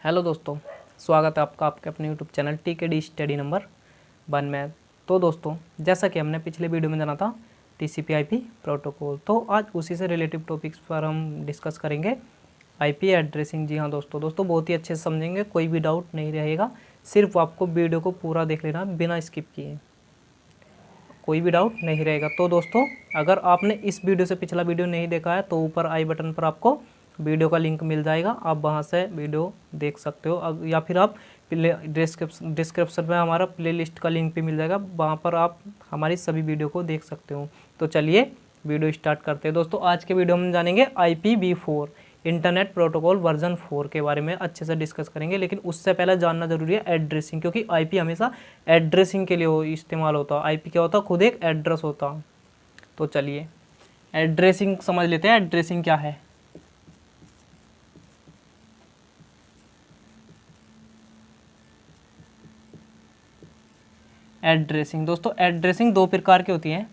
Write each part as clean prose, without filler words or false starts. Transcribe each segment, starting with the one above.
Hello दोस्तों, स्वागत है आपका आपके अपने यूट्यूब चैनल टीकेडी स्टडी नंबर 1 में। तो दोस्तों, जैसा कि हमने पिछले वीडियो में जाना था टीसीपी/आईपी प्रोटोकॉल, तो आज उसी से रिलेटिव टॉपिक्स पर हम डिस्कस करेंगे। आईपी एड्रेसिंग, जी हाँ दोस्तों बहुत ही अच्छे से समझेंगे, कोई भी डाउट नहीं रहेगा। सिर्फ आपको वीडियो को पूरा देख लेना बिना स्किप किए, कोई भी डाउट नहीं रहेगा। तो दोस्तों, अगर आपने इस वीडियो से पिछला वीडियो नहीं देखा है तो ऊपर आई बटन पर आपको वीडियो का लिंक मिल जाएगा, आप वहां से वीडियो देख सकते हो, या फिर आप डिस्क्रिप्शन में हमारा प्लेलिस्ट का लिंक भी मिल जाएगा, वहां पर आप हमारी सभी वीडियो को देख सकते हो। तो चलिए वीडियो स्टार्ट करते हैं। दोस्तों, आज के वीडियो में हम जानेंगे IPv4 इंटरनेट प्रोटोकॉल वर्जन 4 के बारे में अच्छे से डिस्कस करेंगे। लेकिन उससे पहले जानना जरूरी है एड्रेसिंग, क्योंकि आईपी हमेशा एड्रेसिंग के लिए इस्तेमाल होता है। आईपी क्या होता है? खुद एक एड्रेस होता। तो चलिए एड्रेसिंग समझ लेते हैं। एड्रेसिंग क्या है? एड्रेसिंग दोस्तों, एड्रेसिंग दो प्रकार की होती है।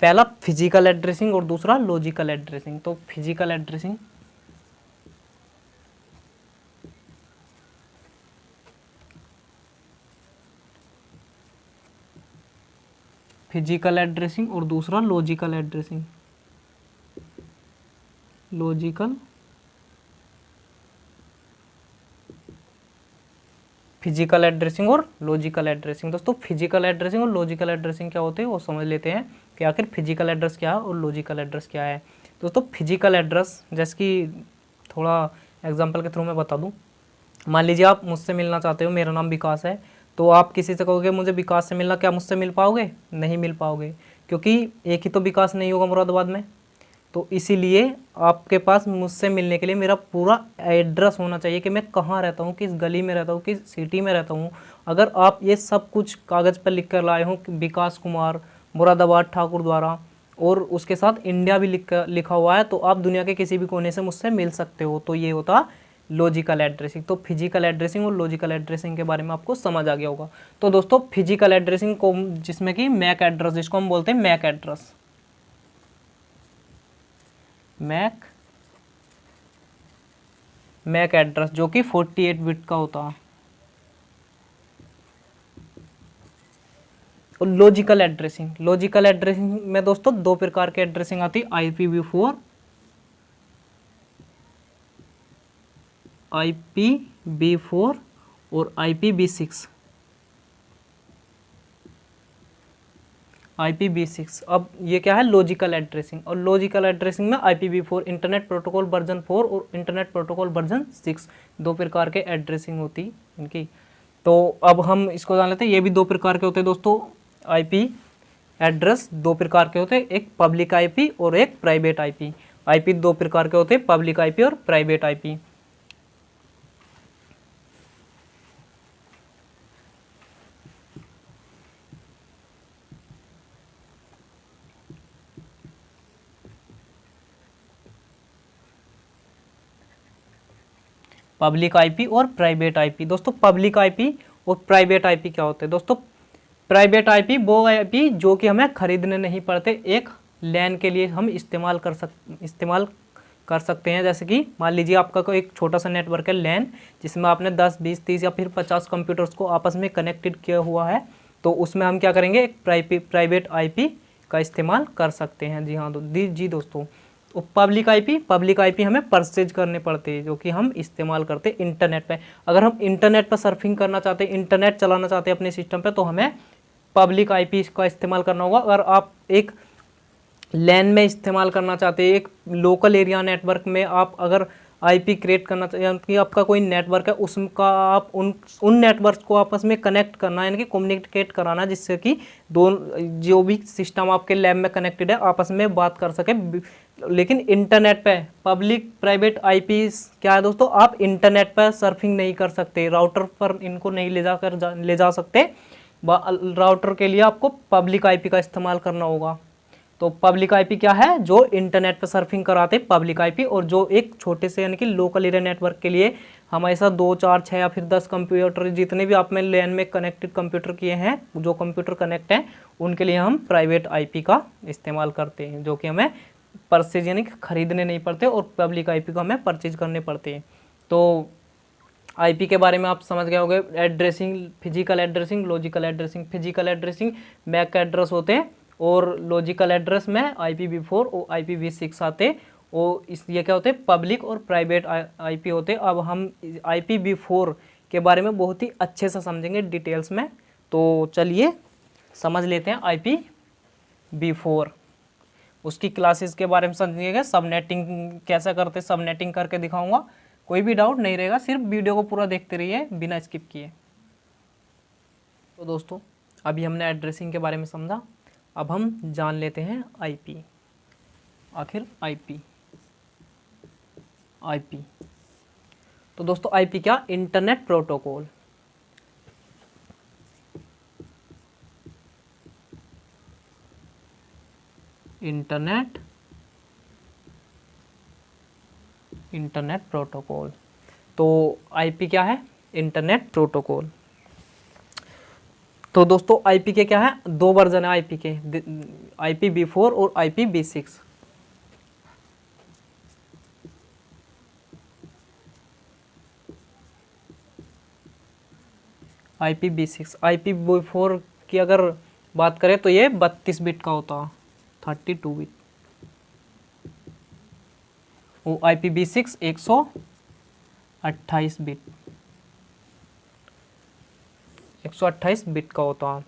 पहला फिजिकल एड्रेसिंग और दूसरा लॉजिकल एड्रेसिंग। तो फिजिकल एड्रेसिंग, फिजिकल एड्रेसिंग और दूसरा logical addressing. Logical, physical addressing और लॉजिकल एड्रेसिंग। दोस्तों, फिजिकल एड्रेसिंग और लॉजिकल एड्रेसिंग क्या होते हैं वो समझ लेते हैं कि आखिर फिजिकल एड्रेस क्या है और लॉजिकल एड्रेस क्या है। दोस्तों, फिजिकल एड्रेस, जैसे कि थोड़ा एग्जांपल के थ्रू मैं बता दूं। मान लीजिए आप मुझसे मिलना चाहते हो, मेरा नाम विकास है, तो आप किसी से कहोगे मुझे विकास से मिलना, क्या मुझसे मिल पाओगे? नहीं मिल पाओगे, क्योंकि एक ही तो विकास नहीं होगा मुरादाबाद में। तो इसीलिए आपके पास मुझसे मिलने के लिए मेरा पूरा एड्रेस होना चाहिए कि मैं कहाँ रहता हूँ, किस गली में रहता हूँ, किस सिटी में रहता हूँ। अगर आप ये सब कुछ कागज़ पर लिख कर लाए हो कि विकास कुमार, मुरादाबाद, ठाकुर द्वारा, और उसके साथ इंडिया भी लिखा हुआ है, तो आप दुनिया के किसी भी कोने से मुझसे मिल सकते हो। तो ये होता लॉजिकल एड्रेसिंग। तो फिजिकल एड्रेसिंग और लॉजिकल एड्रेसिंग के बारे में आपको समझ आ गया होगा। तो दोस्तों, फिजिकल एड्रेसिंग को, जिसमें कि मैक एड्रेस, जिसको हम बोलते हैं मैक एड्रेस, मैक एड्रेस, जो कि 48 बिट का होता है। और लॉजिकल एड्रेसिंग, लॉजिकल एड्रेसिंग में दोस्तों दो प्रकार के एड्रेसिंग आती है, IPv4 और IPv6। IPv6, अब ये क्या है? Logical addressing. और लॉजिकल एड्रेसिंग में IPv4 इंटरनेट प्रोटोकॉल वर्जन 4 और इंटरनेट प्रोटोकॉल वर्जन 6, दो प्रकार के एड्रेसिंग होती इनकी। तो अब हम इसको जान लेते हैं। ये भी दो प्रकार के होते हैं दोस्तों। आईपी एड्रेस दो प्रकार के होते हैं, एक पब्लिक आईपी और एक प्राइवेट आईपी। आईपी दो प्रकार के होते हैं, पब्लिक आईपी और प्राइवेट आईपी। पब्लिक आईपी और प्राइवेट आईपी। दोस्तों, पब्लिक आईपी और प्राइवेट आईपी क्या होते हैं? दोस्तों, प्राइवेट आईपी वो आईपी जो कि हमें खरीदने नहीं पड़ते, एक लैन के लिए हम इस्तेमाल कर सकते हैं। जैसे कि मान लीजिए आपका कोई एक छोटा सा नेटवर्क है लैन, जिसमें आपने 10, 20, 30 या फिर 50 कंप्यूटर्स को आपस में कनेक्टेड किया हुआ है, तो उसमें हम क्या करेंगे? एक प्राइवेट आईपी का इस्तेमाल कर सकते हैं। जी हाँ जी दोस्तों। पब्लिक आईपी हमें परचेज करने पड़ते हैं, जो कि हम इस्तेमाल करते हैं इंटरनेट पे। अगर हम इंटरनेट पर सर्फिंग करना चाहते हैं, इंटरनेट चलाना चाहते हैं अपने सिस्टम पे, तो हमें पब्लिक आईपी का इस्तेमाल करना होगा। अगर आप एक लैन में इस्तेमाल करना चाहते हैं, एक लोकल एरिया नेटवर्क में आप अगर आईपी क्रिएट करना चाहिए, यानी कि आपका कोई नेटवर्क है, उसका आप उन नेटवर्क को आपस में कनेक्ट करना है, यानी कि कम्युनिकेट कराना, जिससे कि जो भी सिस्टम आपके लैब में कनेक्टेड है आपस में बात कर सके। लेकिन इंटरनेट पे पब्लिक प्राइवेट आईपी क्या है दोस्तों? आप इंटरनेट पर सर्फिंग नहीं कर सकते, राउटर पर इनको नहीं ले जा सकते। राउटर के लिए आपको पब्लिक आईपी का इस्तेमाल करना होगा। तो पब्लिक आईपी क्या है? जो इंटरनेट पर सर्फिंग कराते पब्लिक आईपी, और जो एक छोटे से यानी कि लोकल एरिया नेटवर्क के लिए हमेशा 2, 4, 6 या फिर 10 कंप्यूटर, जितने भी आप में लैन में कनेक्टेड कंप्यूटर किए हैं, जो कंप्यूटर कनेक्ट हैं, उनके लिए हम प्राइवेट आईपी का इस्तेमाल करते हैं, जो कि हमें परचेज यानी कि खरीदने नहीं पड़ते, और पब्लिक आईपी को हमें परचेज करने पड़ते हैं। तो आईपी के बारे में आप समझ गए होंगे। Addressing, physical addressing, logical addressing. Physical addressing MAC का एड्रेस होते हैं और लॉजिकल एड्रेस में IPv4 और IPv6 आते। और इस ये क्या होते हैं, पब्लिक और प्राइवेट आईपी होते। अब हम IPv4 के बारे में बहुत ही अच्छे से समझेंगे डिटेल्स में। तो चलिए समझ लेते हैं IPv4, उसकी क्लासेस के बारे में समझिएगा। सबनेटिंग कैसे करते, सबनेटिंग करके दिखाऊंगा, कोई भी डाउट नहीं रहेगा, सिर्फ वीडियो को पूरा देखते रहिए बिना स्किप किए। तो दोस्तों अभी हमने एड्रेसिंग के बारे में समझा, अब हम जान लेते हैं आईपी। आखिर आईपी तो दोस्तों आईपी क्या, इंटरनेट प्रोटोकॉल। Internet protocol. तो आईपी क्या है, इंटरनेट प्रोटोकॉल। तो दोस्तों आईपी के क्या है, दो वर्जन है आईपी के, IPv4 और IPv6। IPv4 की अगर बात करें तो ये 32 बिट का होता है, 32 बिट। वो IPv6 128 बिट, 128 बिट का होता है।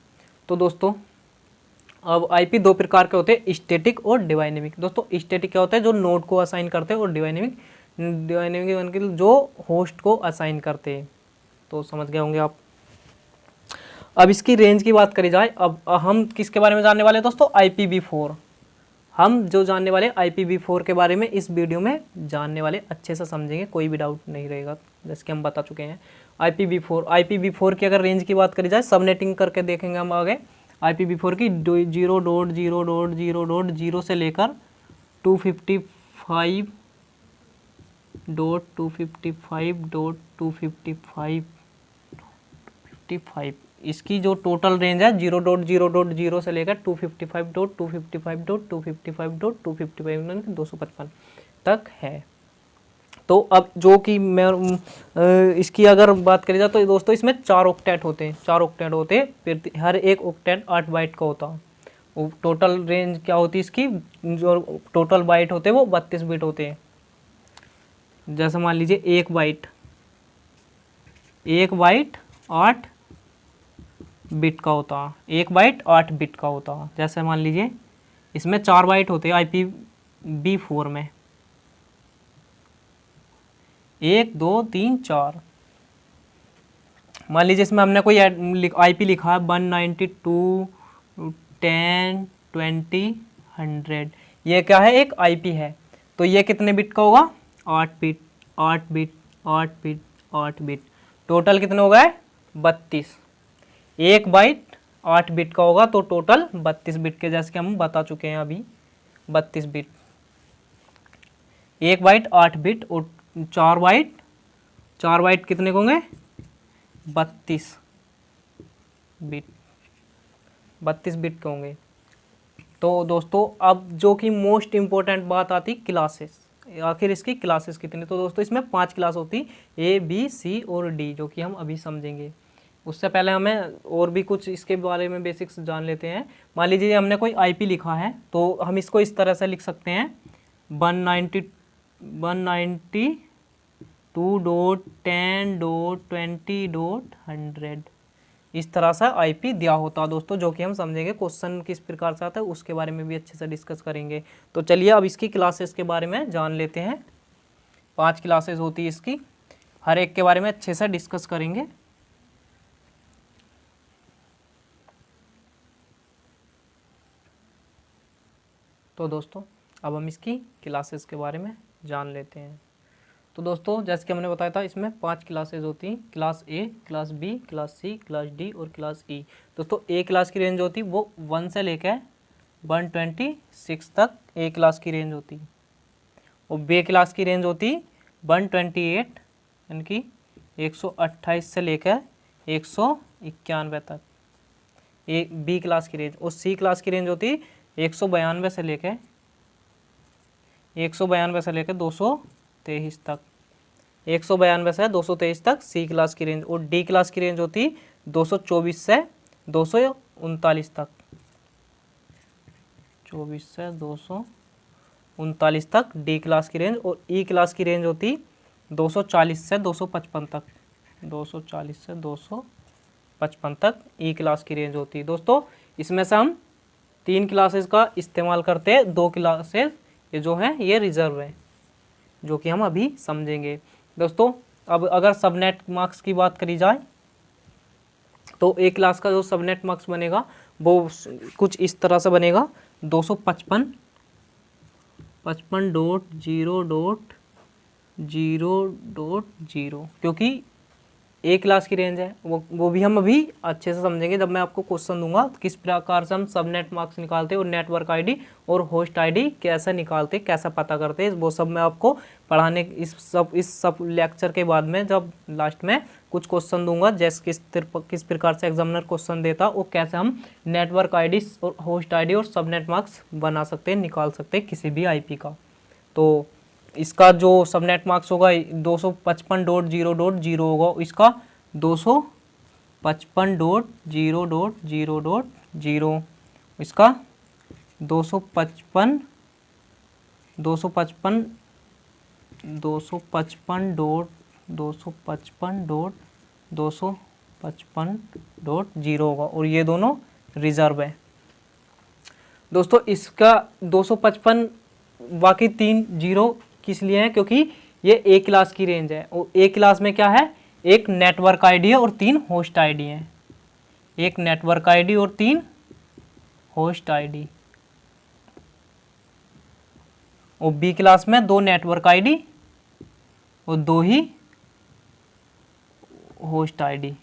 तो दोस्तों अब आईपी दो प्रकार के होते हैं, स्टैटिक और डायनेमिक। दोस्तों स्टैटिक क्या होता है, जो नोड को असाइन करते हैं, और डायनेमिक जो होस्ट को असाइन करते हैं। तो समझ गए होंगे आप। अब इसकी रेंज की बात करी जाए, अब हम किसके बारे में जानने वाले हैं दोस्तों, IPv4। हम जो जानने वाले IPv4 के बारे में इस वीडियो में जानने वाले, अच्छे से समझेंगे, कोई भी डाउट नहीं रहेगा, जैसे कि हम बता चुके हैं। IPv4 की अगर रेंज की बात करी जाए, सबनेटिंग करके देखेंगे हम आगे। IPv4 की 0.0.0.0 से लेकर 255.255.255 इसकी जो टोटल रेंज है 0.0.0 से लेकर 255.255.255.255 255 तक है। तो अब जो कि मैं इसकी अगर बात करी जाए तो दोस्तों इसमें 4 ऑक्टेट होते हैं, 4 ऑक्टेट होते हैं, फिर हर एक ऑक्टेट 8 बाइट का होता है। वो टोटल रेंज क्या होती है इसकी, जो टोटल बाइट होते हैं वो 32 बिट होते हैं। जैसे मान लीजिए एक बाइट 8 बिट का होता है, एक बाइट 8 बिट का होता है। जैसे मान लीजिए इसमें 4 बाइट होते हैं IPv4 में, 1 2 3 4। मान लीजिए इसमें हमने कोई IP लिखा है 192.10.20.100, ये क्या है, एक IP है। तो ये कितने बिट का होगा, 8 bit 8 bit 8 bit 8 bit, total कितने हो गए, 32। एक बाइट 8 बिट का होगा तो टोटल 32 बिट के, जैसे कि हम बता चुके हैं अभी, 32 बिट। एक बाइट 8 बिट और 4 बाइट कितने होंगे, 32 बिट, 32 बिट के होंगे। तो दोस्तों अब जो कि मोस्ट इम्पोर्टेंट बात आती, क्लासेस। आखिर इसकी क्लासेस कितनी, तो दोस्तों इसमें 5 क्लास होती, A B C और D, जो कि हम अभी समझेंगे। उससे पहले हमें और भी कुछ इसके बारे में बेसिक्स जान लेते हैं। मान लीजिए हमने कोई IP लिखा है तो हम इसको इस तरह से लिख सकते हैं, 192.10.20.100 इस तरह से IP दिया होता है दोस्तों, जो कि हम समझेंगे। क्वेश्चन किस प्रकार से आता है उसके बारे में भी अच्छे से डिस्कस करेंगे। तो चलिए अब इसकी क्लासेस के बारे में जान लेते हैं। 5 क्लासेस होती है इसकी, हर एक के बारे में अच्छे से डिस्कस करेंगे। तो दोस्तों अब हम इसकी क्लासेस के बारे में जान लेते हैं। तो दोस्तों जैसे कि हमने बताया था, इसमें 5 क्लासेस होती हैं, class A, class B, class C, class D और क्लास E। दोस्तों A क्लास की रेंज होती है वो 1 से लेकर 126 तक A क्लास की रेंज होती है, और B क्लास की रेंज होती 128 यानी कि 128 से लेकर 191 तक B क्लास की रेंज, और C क्लास की रेंज होती 192 से लेकर 223 तक। 192 से 223 तक सी क्लास की रेंज, और डी क्लास की रेंज होती 224 से 239 तक, 24 से 239 तक डी क्लास की रेंज, और ई क्लास की रेंज होती 240 से 255 तक, 240 से 255 तक ई क्लास की रेंज होती है। दोस्तों इसमें से हम 3 क्लासेस का इस्तेमाल करते हैं, 2 क्लासेस ये जो है ये रिजर्व है, जो कि हम अभी समझेंगे। दोस्तों अब अगर सबनेट मार्क्स की बात करी जाए तो ए क्लास का जो सबनेट मार्क्स बनेगा वो कुछ इस तरह से बनेगा, 255.0.0.0, क्योंकि ए क्लास की रेंज है। वो भी हम अभी अच्छे से समझेंगे जब मैं आपको क्वेश्चन दूंगा किस प्रकार से हम सबनेट मार्क्स निकालते हैं और नेटवर्क आईडी और होस्ट आईडी कैसे निकालते, कैसे पता करते हैं, वो सब मैं आपको पढ़ाने इस सब लेक्चर के बाद में जब लास्ट में कुछ क्वेश्चन दूंगा, जैसे किस प्रकार से एग्जामिनर क्वेश्चन देता और कैसे हम नेटवर्क आईडी और होस्ट आईडी और सबनेट मार्क्स बना सकते हैं, निकाल सकते हैं किसी भी आईपी का। तो इसका जो सबनेट मार्क्स होगा 255.0.0 होगा, इसका 255.0.0.0, इसका 255.255.255.0 होगा, और ये दोनों रिजर्व है। दोस्तों इसका 255 बाकी 3 जीरो किस लिए है, क्योंकि ये ए क्लास की रेंज है, और ए क्लास में क्या है, एक नेटवर्क आईडी है और 3 होस्ट आईडी है, एक नेटवर्क आईडी और 3 होस्ट आईडी, और बी क्लास में 2 नेटवर्क आईडी और 2 ही होस्ट आईडी,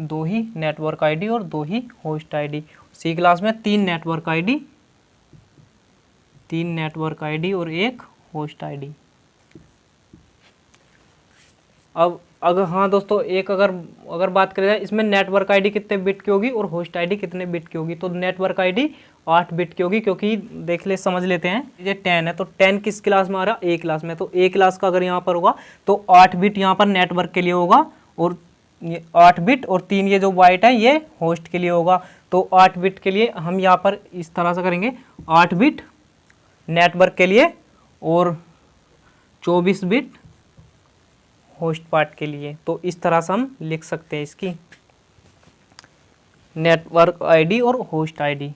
2 ही नेटवर्क आईडी और 2 ही होस्ट आईडी। सी क्लास में 3 नेटवर्क आईडी, 3 नेटवर्क आईडी और 1 होस्ट आईडी। अब अगर हाँ दोस्तों एक अगर बात करें जाए इसमें नेटवर्क आईडी कितने बिट की होगी और होस्ट आईडी कितने बिट की होगी, तो नेटवर्क आईडी 8 बिट की होगी, क्योंकि देख ले समझ लेते हैं ये 10 है, तो 10 किस क्लास में आ रहा है, ए क्लास में, तो ए क्लास का अगर यहाँ पर होगा तो 8 बिट यहाँ पर नेटवर्क के लिए होगा, और 8 बिट और 3 ये जो बाइट है ये होस्ट के लिए होगा। तो 8 बिट के लिए हम यहाँ पर इस तरह से करेंगे, 8 बिट नेटवर्क के लिए और 24 बिट होस्ट पार्ट के लिए। तो इस तरह से हम लिख सकते हैं इसकी नेटवर्क आईडी और होस्ट आईडी।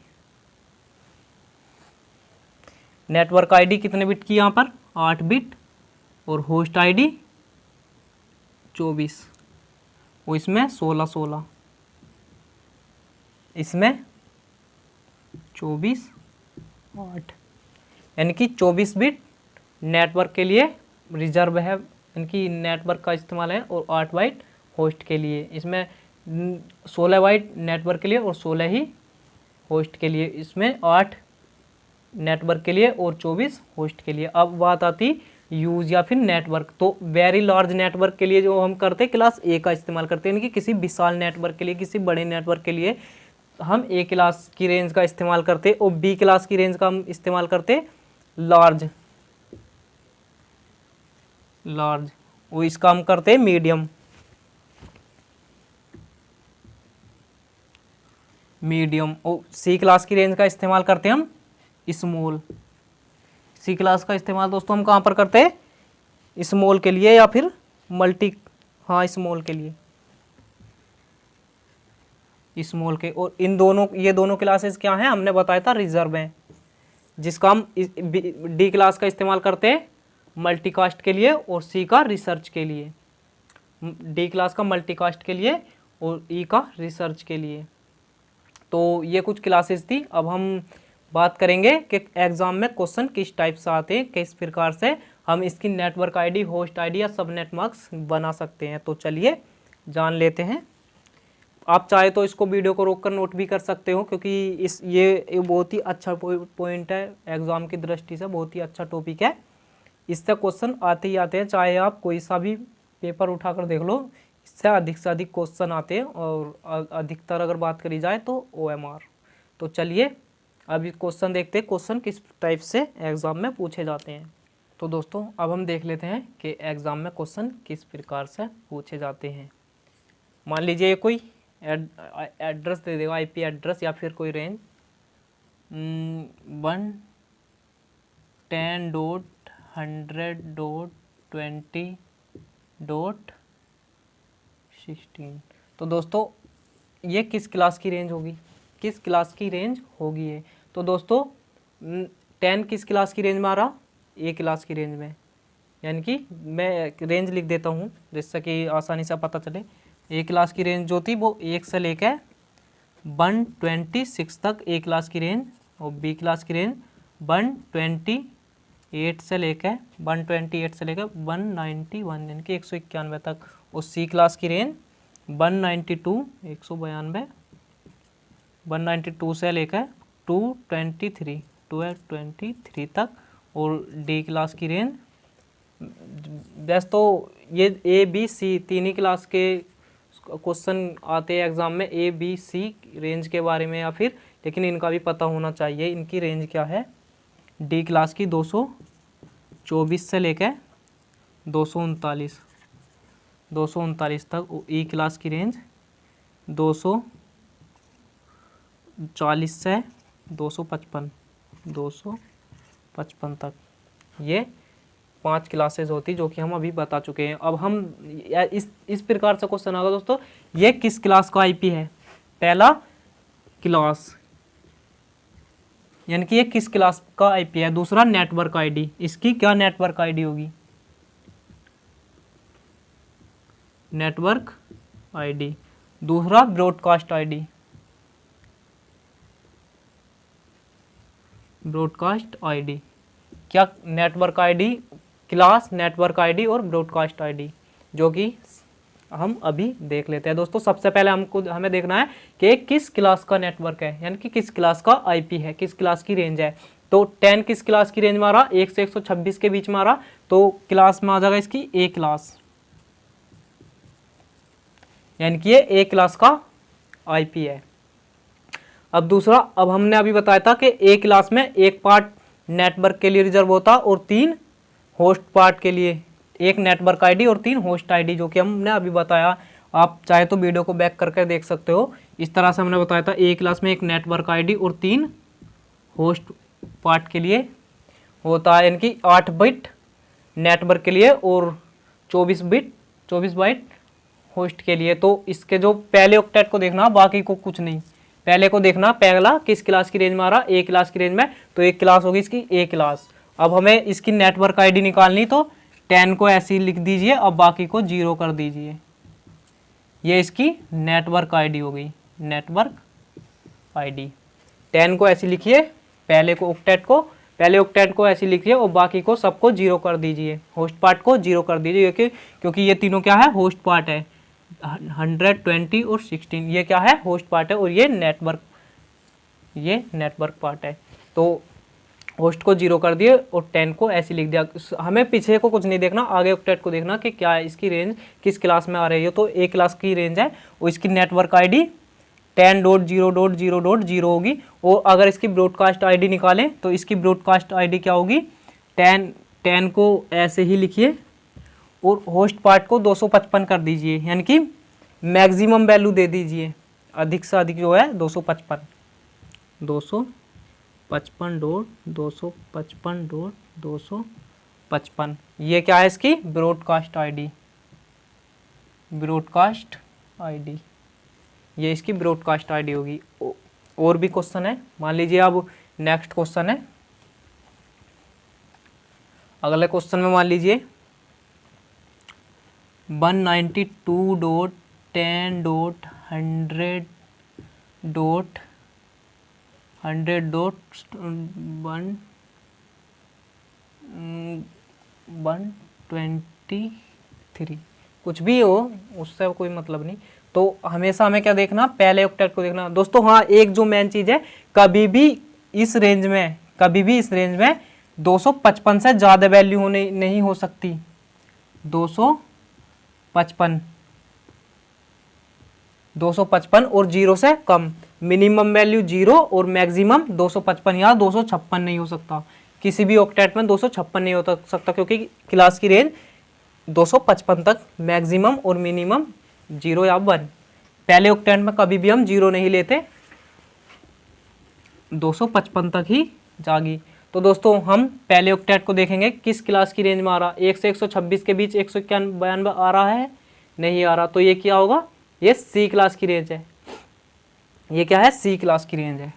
नेटवर्क आईडी कितने बिट की यहाँ पर 8 बिट और होस्ट आईडी 24, वो इसमें 16, इसमें 24 8, यानी कि 24 बिट नेटवर्क के लिए रिजर्व है, इनकी नेटवर्क का इस्तेमाल है, और 8 बाइट होस्ट के लिए, इसमें 16 बाइट नेटवर्क के लिए और 16 ही होस्ट के लिए, इसमें 8 नेटवर्क के लिए और 24 होस्ट के लिए। अब बात आती यूज या फिर नेटवर्क, तो वेरी लार्ज नेटवर्क के लिए जो हम करते हैं क्लास ए का इस्तेमाल करते हैं, यानी कि किसी विशाल नेटवर्क के लिए, किसी बड़े नेटवर्क के लिए हम ए क्लास की रेंज का इस्तेमाल करते हैं, और बी क्लास की रेंज का हम इस्तेमाल करते लार्ज, वो इसका हम करते हैं मीडियम, और सी क्लास की रेंज का इस्तेमाल करते हैं हम स्मॉल। सी क्लास का इस्तेमाल दोस्तों हम कहाँ पर करते हैं, स्मॉल के लिए या फिर मल्टी, हाँ स्मॉल के लिए, स्मॉल के। और ये दोनों क्लासेस क्या हैं, हमने बताया था रिजर्व हैं, जिसका हम डी क्लास का इस्तेमाल करते हैं मल्टीकास्ट के लिए और सी का रिसर्च के लिए, डी क्लास का मल्टीकास्ट के लिए और ई का रिसर्च के लिए। तो ये कुछ क्लासेस थी। अब हम बात करेंगे कि एग्जाम में क्वेश्चन किस टाइप से आते हैं, किस प्रकार से हम इसकी नेटवर्क आईडी, होस्ट आईडी या सबनेट मार्क्स बना सकते हैं। तो चलिए जान लेते हैं। आप चाहे तो इसको वीडियो को रोककर नोट भी कर सकते हो, क्योंकि ये बहुत ही अच्छा पॉइंट है, एग्जाम की दृष्टि से बहुत ही अच्छा टॉपिक है। इससे क्वेश्चन आते ही आते हैं, चाहे आप कोई सा भी पेपर उठाकर देख लो, इससे अधिक से अधिक क्वेश्चन आते हैं, और अधिकतर अगर बात करी जाए तो OMR। तो चलिए अब ये क्वेश्चन देखते हैं, क्वेश्चन किस टाइप से एग्जाम में पूछे जाते हैं। तो दोस्तों अब हम देख लेते हैं कि एग्जाम में क्वेश्चन किस प्रकार से पूछे जाते हैं। मान लीजिए कोई एड्रेस दे देगा, आईपी एड्रेस या फिर कोई रेंज 110.100.20.16। तो दोस्तों ये किस क्लास की रेंज होगी, किस क्लास की रेंज होगी ये। तो दोस्तों 10 किस क्लास की रेंज में आ रहा, ए क्लास की रेंज में, यानी कि मैं रेंज लिख देता हूँ जिससे कि आसानी से पता चले। ए क्लास की रेंज जो थी वो 1 से लेकर 126 तक ए क्लास की रेंज, और बी क्लास की रेंज 128 से लेकर 191 यानी कि 191 तक, और सी क्लास की रेंज 192 से लेकर 223 तक, और डी क्लास की रेंज बस। तो ये ए बी सी तीन ही क्लास के क्वेश्चन आते हैं एग्जाम में, ए बी सी रेंज के बारे में या फिर, लेकिन इनका भी पता होना चाहिए इनकी रेंज क्या है। डी क्लास की 224 से लेकर 239 तक, ई क्लास की रेंज 240 से 255 तक। ये 5 क्लासेस होती जो कि हम अभी बता चुके हैं। अब हम इस प्रकार से क्वेश्चन आएगा दोस्तों, ये किस क्लास का आईपी है। पहला क्लास यानी कि ये किस क्लास का आईपी है। दूसरा नेटवर्क आईडी, इसकी क्या नेटवर्क आईडी होगी, नेटवर्क आईडी। दूसरा ब्रॉडकास्ट आईडी, ब्रॉडकास्ट आईडी क्या, network ID, class, network ID और ब्रॉडकास्ट आईडी, जो कि हम अभी देख लेते हैं। दोस्तों सबसे पहले हमें देखना है कि किस क्लास का नेटवर्क है, यानी कि किस क्लास का आईपी है, किस क्लास की रेंज है। तो 10 किस क्लास की रेंज में आ रहा, 1 से 126 के बीच में आ रहा, तो क्लास में आ जाएगा इसकी ए क्लास, यानी कि ये ए क्लास का आईपी है। अब दूसरा, अब हमने अभी बताया था कि ए क्लास में एक पार्ट नेटवर्क के लिए रिजर्व होता और 3 होस्ट पार्ट के लिए, एक नेटवर्क आईडी और 3 होस्ट आईडी, जो कि हमने अभी बताया। आप चाहे तो वीडियो को बैक करके देख सकते हो। इस तरह से हमने बताया था ए क्लास में एक नेटवर्क आईडी और 3 होस्ट पार्ट के लिए होता है, यानी कि 8 बिट नेटवर्क के लिए और 24 बाइट होस्ट के लिए। तो इसके जो पहले ऑक्टेट को देखना, बाकी को कुछ नहीं, पहले को देखना, पहला किस क्लास की रेंज में आ रहा, ए क्लास की रेंज में, तो एक क्लास होगी इसकी ए क्लास। अब हमें इसकी नेटवर्क आईडी निकालनी, तो 10 को ऐसे ही लिख दीजिए, अब बाकी को 0 कर दीजिए। ये इसकी नेटवर्क आईडी हो गई, नेटवर्क आईडी। 10 को ऐसे लिखिए, पहले ऑक्टेट को ऐसे लिखिए और बाकी को सबको 0 कर दीजिए, होस्ट पार्ट को 0 कर दीजिए, क्योंकि ये तीनों क्या है, होस्ट पार्ट है। 120 और 16 ये क्या है, होस्ट पार्ट है, और ये नेटवर्क पार्ट है। तो होस्ट को 0 कर दिए और 10 को ऐसे लिख दिया। हमें पीछे को कुछ नहीं देखना, आगे ऑक्टेट को देखना कि क्या है इसकी रेंज, किस क्लास में आ रही है। तो ए क्लास की रेंज है और इसकी नेटवर्क आईडी 10.0.0.0 होगी। और अगर इसकी ब्रॉडकास्ट आईडी निकालें तो इसकी ब्रॉडकास्ट आईडी क्या होगी, 10 को ऐसे ही लिखिए और होस्ट पार्ट को 255 कर दीजिए, यानी कि मैक्सिमम वैल्यू दे दीजिए, अधिक से अधिक जो है 255.255.255। ये क्या है इसकी ब्रॉडकास्ट आईडी, ये इसकी ब्रॉडकास्ट आईडी होगी। और भी क्वेश्चन है, मान लीजिए अब नेक्स्ट क्वेश्चन है। अगले क्वेश्चन में मान लीजिए 192.100.123 कुछ भी हो, उससे कोई मतलब नहीं। तो हमेशा हमें क्या देखना, पहले ऑक्टेट को देखना। दोस्तों हाँ, एक जो मेन चीज़ है, कभी भी इस रेंज में 255 से ज़्यादा वैल्यू नहीं हो सकती। 255 255 और 0 से कम, मिनिमम वैल्यू 0 और मैक्सिमम 255 या 256 नहीं हो सकता, किसी भी ऑक्टेट में 256 नहीं हो सकता क्योंकि क्लास की रेंज 255 तक मैक्सिमम और मिनिमम 0 या 1। पहले ऑक्टेट में कभी भी हम 0 नहीं लेते, 255 तक ही जागी। तो दोस्तों हम पहले ऑक्टेट को देखेंगे किस क्लास की रेंज में आ रहा, 1 से 126 के बीच 192 आ रहा है, नहीं आ रहा, तो ये क्या होगा, ये सी क्लास की रेंज है। ये क्या है, सी क्लास की रेंज है,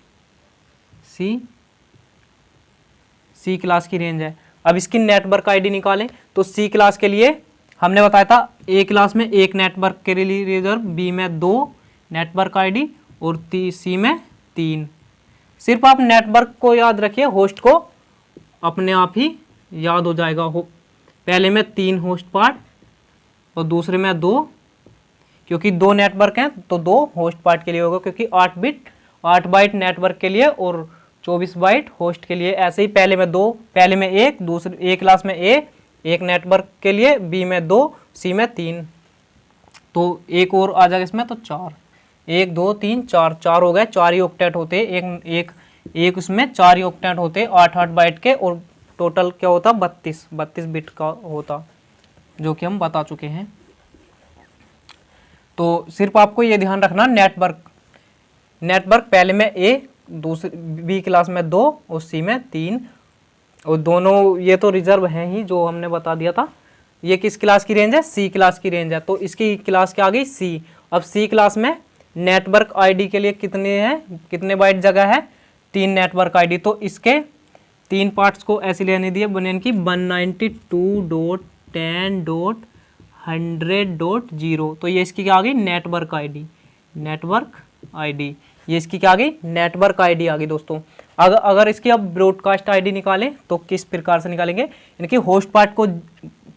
सी क्लास की रेंज है। अब इसकी नेटवर्क आईडी निकालें तो सी क्लास के लिए हमने बताया था ए क्लास में एक नेटवर्क के लिए रिजर्व, बी में 2 नेटवर्क आईडी और सी में 3। सिर्फ आप नेटवर्क को याद रखिए, होस्ट को अपने आप ही याद हो जाएगा। पहले में 3 होस्ट पार्ट और दूसरे में 2, क्योंकि 2 नेटवर्क हैं तो 2 होस्ट पार्ट के लिए होगा, क्योंकि 8 बाइट नेटवर्क के लिए और 24 बाइट होस्ट के लिए। ऐसे ही पहले में 2, पहले में 1, दूसरे ए क्लास में एक नेटवर्क के लिए, बी में 2, सी में 3, तो एक और आ जाएगा इसमें, तो 4, 1 2 3 4 हो गए। 4 ही ऑक्टेट होते, एक उसमें 4 ही ऑक्टेट होते 8 बाइट के, और टोटल क्या होता 32 बिट का होता, जो कि हम बता चुके हैं। तो सिर्फ आपको ये ध्यान रखना, नेटवर्क पहले में ए, दूसरे बी क्लास में 2 और सी में 3, और दोनों ये तो रिजर्व हैं ही जो हमने बता दिया था। ये किस क्लास की रेंज है, सी क्लास की रेंज है, तो इसकी क्लास क्या आ गई, सी। अब सी क्लास में नेटवर्क आईडी के लिए कितने बाइट जगह है, 3 नेटवर्क आईडी, तो इसके 3 पार्ट्स को ऐसे लेने दिए बने की 192.10.100.0, तो ये इसकी क्या आ गई, नेटवर्क आईडी, ये इसकी क्या आ गई, नेटवर्क आईडी आ गई दोस्तों। अगर इसकी अब ब्रॉडकास्ट आईडी निकालें तो किस प्रकार से निकालेंगे, यानी होस्ट पार्ट को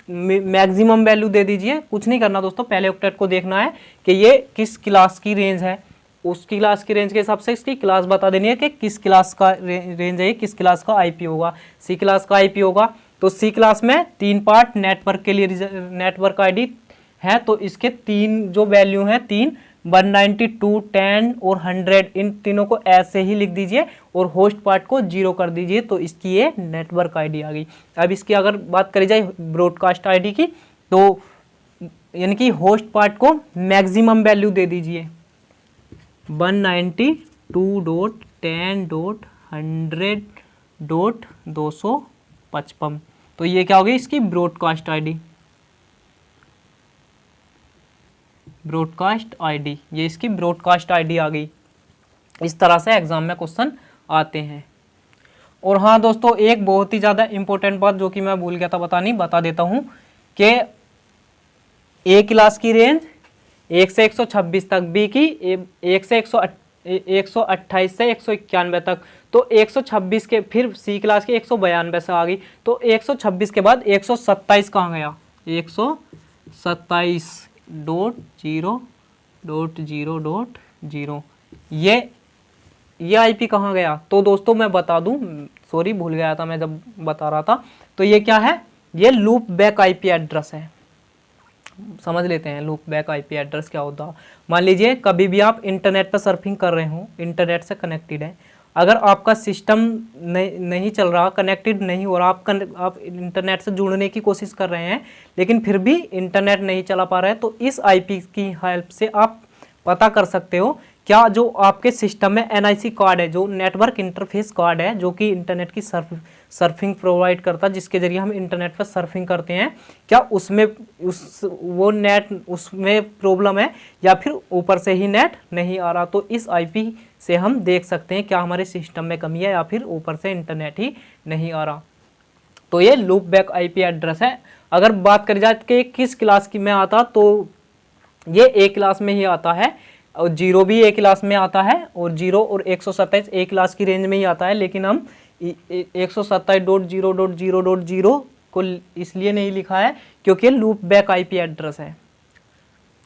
मैक्सिमम वैल्यू दे दीजिए, कुछ नहीं करना दोस्तों, पहले ऑक्टेट को देखना है कि ये किस क्लास की रेंज है, उसकी क्लास की रेंज के हिसाब से इसकी क्लास बता देनी है कि किस क्लास का रेंज है, किस क्लास का आईपी होगा, सी क्लास का आईपी होगा। तो सी क्लास में 3 पार्ट नेटवर्क के लिए नेटवर्क आईडी है, तो इसके 3 जो वैल्यू हैं, 3 192, 10 और 100, इन तीनों को ऐसे ही लिख दीजिए और होस्ट पार्ट को 0 कर दीजिए, तो इसकी ये नेटवर्क आईडी आ गई। अब इसकी अगर बात करी जाए ब्रॉडकास्ट आईडी की, तो यानी कि होस्ट पार्ट को मैक्सिमम वैल्यू दे दीजिए 192.10.100.255, तो ये क्या हो गई इसकी ब्रॉडकास्ट आईडी, ये इसकी ब्रॉडकास्ट आईडी आ गई। इस तरह से एग्जाम में क्वेश्चन आते हैं। और हाँ दोस्तों, एक बहुत ही ज़्यादा इंपॉर्टेंट बात जो कि मैं भूल गया था बता देता हूँ कि ए क्लास की रेंज 1 से 126 तक, बी की 1 से 128 से 191 तक, तो 126 के फिर सी क्लास की 192 से आ गई, तो 126 के बाद 127 कहाँ गया, 127.0.0.0, ये आईपी कहाँ गया। तो दोस्तों मैं बता दूं, सॉरी भूल गया था मैं जब बता रहा था, तो ये क्या है, ये लूप बैक आईपी एड्रेस है। समझ लेते हैं लूप बैक आईपी एड्रेस क्या होता है। मान लीजिए कभी भी आप इंटरनेट पर सर्फिंग कर रहे हो, इंटरनेट से कनेक्टेड है, अगर आपका सिस्टम नहीं चल रहा, कनेक्टेड नहीं हो रहा, आप इंटरनेट से जुड़ने की कोशिश कर रहे हैं लेकिन फिर भी इंटरनेट नहीं चला पा रहा है, तो इस आईपी की हेल्प से आप पता कर सकते हो क्या जो आपके सिस्टम में एनआईसी कार्ड है, जो नेटवर्क इंटरफेस कार्ड है, जो कि इंटरनेट की सर्फिंग प्रोवाइड करता है, जिसके जरिए हम इंटरनेट पर सर्फिंग करते हैं, क्या उसमें उसमें प्रॉब्लम है या फिर ऊपर से ही नेट नहीं आ रहा। तो इस आईपी से हम देख सकते हैं क्या हमारे सिस्टम में कमी है या फिर ऊपर से इंटरनेट ही नहीं आ रहा। तो ये लूप बैक आईपी एड्रेस है। अगर बात करी जाए कि किस क्लास की में आता, तो ये ए क्लास में ही आता है, और 0 भी ए क्लास में आता है, और 0 और 127 ए क्लास की रेंज में ही आता है, लेकिन हम 127.0.0.0 को इसलिए नहीं लिखा है क्योंकि लूप बैक आईपी एड्रेस है,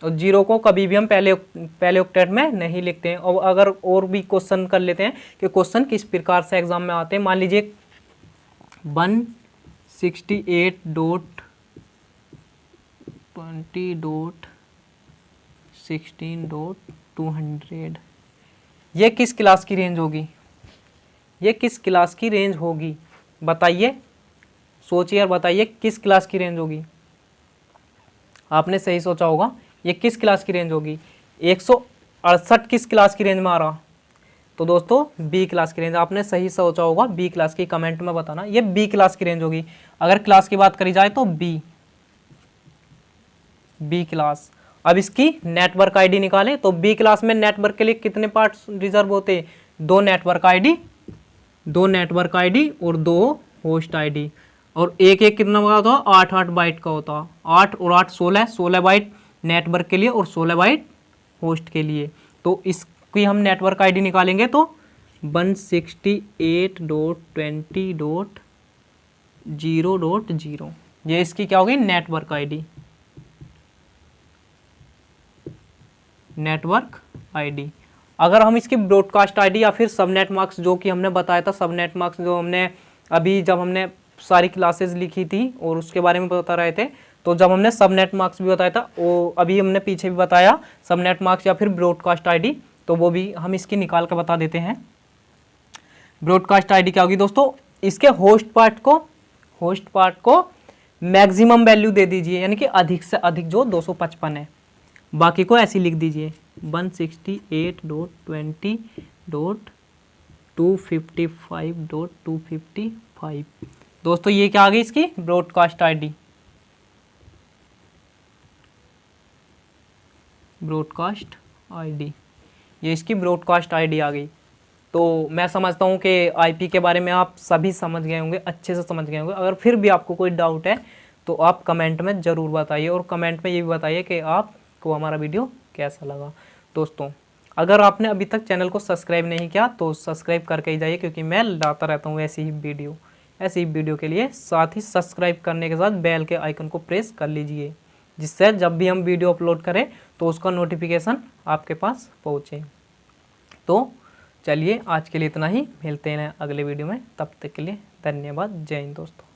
और 0 को कभी भी हम पहले ऑक्टेट में नहीं लिखते हैं। और अगर और भी क्वेश्चन कर लेते हैं कि क्वेश्चन किस प्रकार से एग्जाम में आते हैं। मान लीजिए 168.20.6 16.200। ये किस क्लास की रेंज होगी? ये किस क्लास की रेंज होगी बताइए, सोचिए और बताइए किस क्लास की रेंज होगी। आपने सही सोचा होगा, ये किस क्लास की रेंज होगी। 168 किस क्लास की रेंज में आ रहा? तो दोस्तों बी क्लास की रेंज। आपने सही सोचा होगा, बी क्लास की। कमेंट में बताना, ये बी क्लास की रेंज होगी। अगर क्लास की बात करी जाए तो बी क्लास। अब इसकी नेटवर्क आईडी निकालें तो बी क्लास में नेटवर्क के लिए कितने पार्ट्स रिजर्व होते हैं? 2 नेटवर्क आईडी और 2 होस्ट आईडी, और एक एक कितना होता है? 8 बाइट का होता। 8 और 8 16 बाइट नेटवर्क के लिए और 16 बाइट होस्ट के लिए। तो इसकी हम नेटवर्क आईडी निकालेंगे तो 168.20.0.0, ये इसकी क्या होगी? Network ID. Network ID. अगर हम इसकी ब्रॉडकास्ट आईडी या फिर सबनेट मास्क, जो कि हमने बताया था, सबनेट मास्क जो हमने अभी जब हमने सारी क्लासेस लिखी थी और उसके बारे में बता रहे थे, तो जब हमने सबनेट मास्क भी बताया था, वो अभी हमने पीछे भी बताया सबनेट मास्क या फिर ब्रॉडकास्ट आईडी, तो वो भी हम इसकी निकाल कर बता देते हैं। ब्रॉडकास्ट आईडी क्या होगी दोस्तों? इसके होस्ट पार्ट को मैक्सिमम वैल्यू दे दीजिए, यानी कि अधिक से अधिक जो 255 है, बाकी को ऐसे लिख दीजिए 168.20.255.255। दोस्तों ये क्या आ गई इसकी ब्रॉडकास्ट आईडी। ये इसकी ब्रॉडकास्ट आईडी आ गई। तो मैं समझता हूँ कि आईपी के बारे में आप सभी समझ गए होंगे, अच्छे से समझ गए होंगे। अगर फिर भी आपको कोई डाउट है तो आप कमेंट में ज़रूर बताइए, और कमेंट में ये भी बताइए कि आपको हमारा वीडियो कैसा लगा। दोस्तों अगर आपने अभी तक चैनल को सब्सक्राइब नहीं किया तो सब्सक्राइब करके ही जाइए, क्योंकि मैं लाता रहता हूँ ऐसी ही वीडियो के लिए। साथ ही सब्सक्राइब करने के साथ बेल के आइकन को प्रेस कर लीजिए, जिससे जब भी हम वीडियो अपलोड करें तो उसका नोटिफिकेशन आपके पास पहुँचे। तो चलिए आज के लिए इतना ही, मिलते हैं अगले वीडियो में, तब तक के लिए धन्यवाद। जय हिंद दोस्तों।